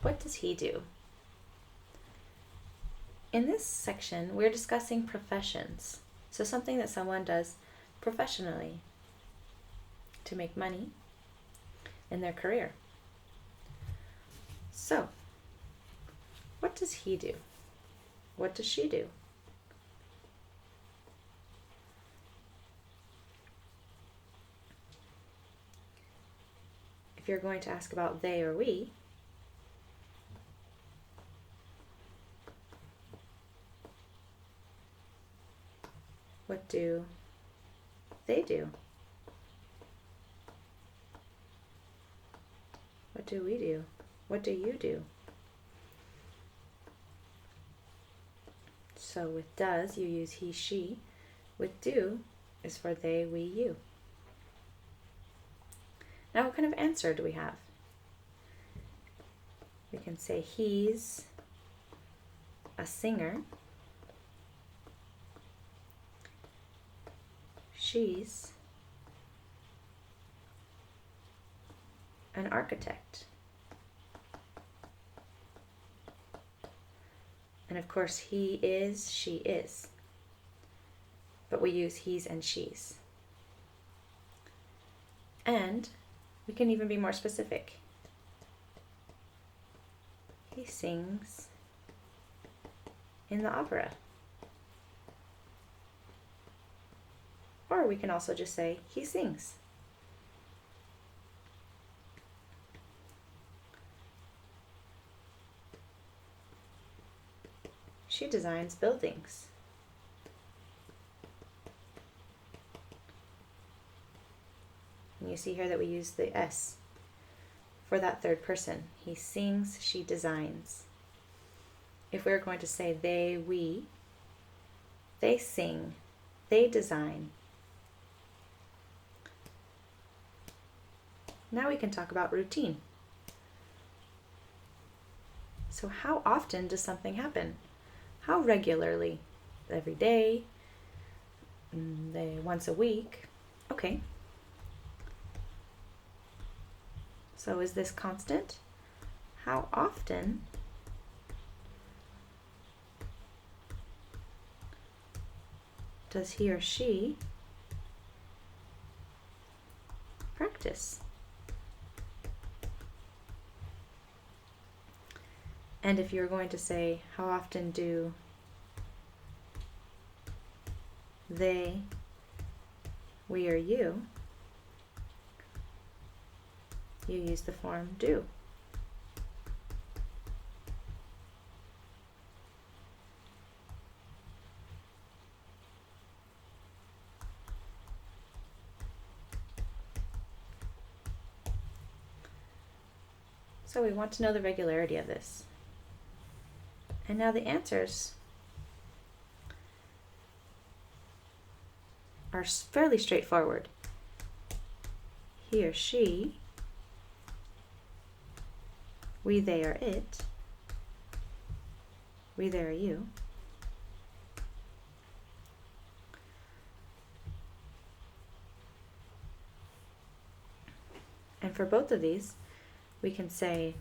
What does he do? In this section, we're discussing professions. So something that someone does professionally to make money in their career. So, what does he do? What does she do? If you're going to ask about they or we, what do they do? What do we do? What do you do? So with does, you use he, she. With do is for they, we, you. Now what kind of answer do we have? We can say he's a singer. She's an architect. And of course, he is, she is. But we use he's and she's. And we can even be more specific. He sings in the opera. Or we can also just say he sings. She designs buildings. And you see here that we use the S for that third person. He sings, she designs. If we're going to say they, we, they sing, they design. Now we can talk about routine. So how often does something happen? How regularly? Every day? Once a week? Okay. So is this constant? How often does he or she practice? And if you're going to say, how often do they, we, or you use the form do. So we want to know the regularity of this. And now the answers are fairly straightforward. He or she, we, they, or it, we, they, or you, and for both of these, we can say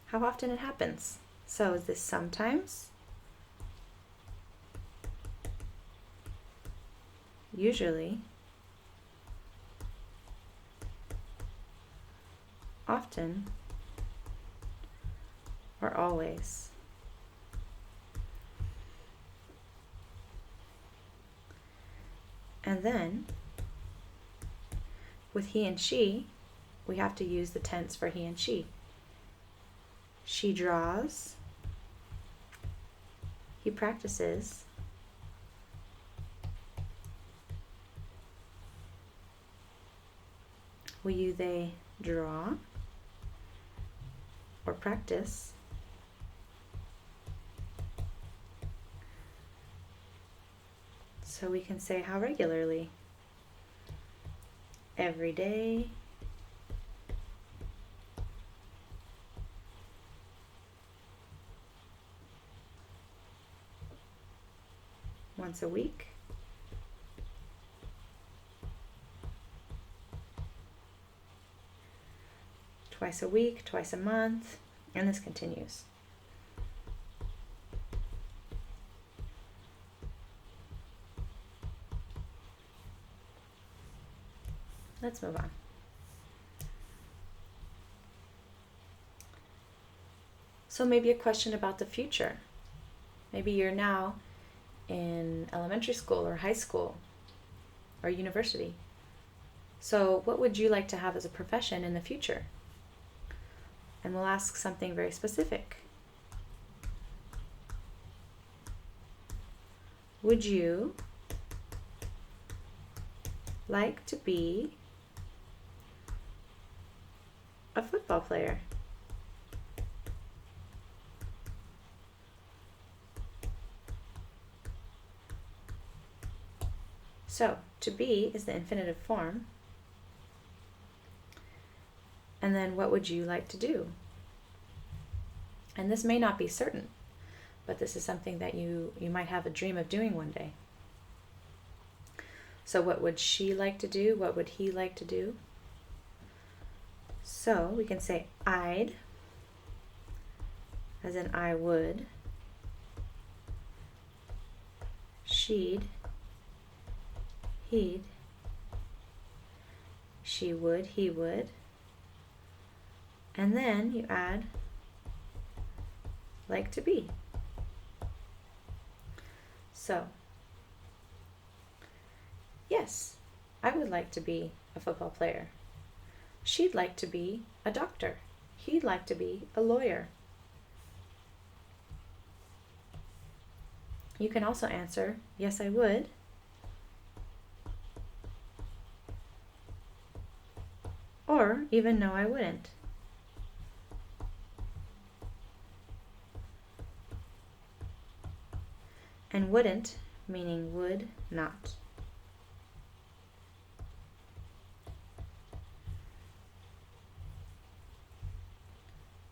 how often it happens. So is this sometimes? Usually? Often? Or always? And then, with he and she, we have to use the tense for he and she. She draws. He practices. Will you, they draw or practice? So we can say how regularly. Every day. Once a week. twice a week, twice a month, and this continues. Let's move on. So maybe a question about the future. Maybe you're now in elementary school or high school or university. So what would you like to have as a profession in the future? And we'll ask something very specific. Would you like to be a football player? So, to be is the infinitive form. And then what would you like to do? And this may not be certain, but this is something that you might have a dream of doing one day. So what would she like to do? What would he like to do? So we can say I'd, as in I would, she'd, he'd, she would, he would, and then you add like to be. So, yes, I would like to be a football player. She'd like to be a doctor. He'd like to be a lawyer. You can also answer, yes, I would. Or even, no, I wouldn't. And wouldn't, meaning would not.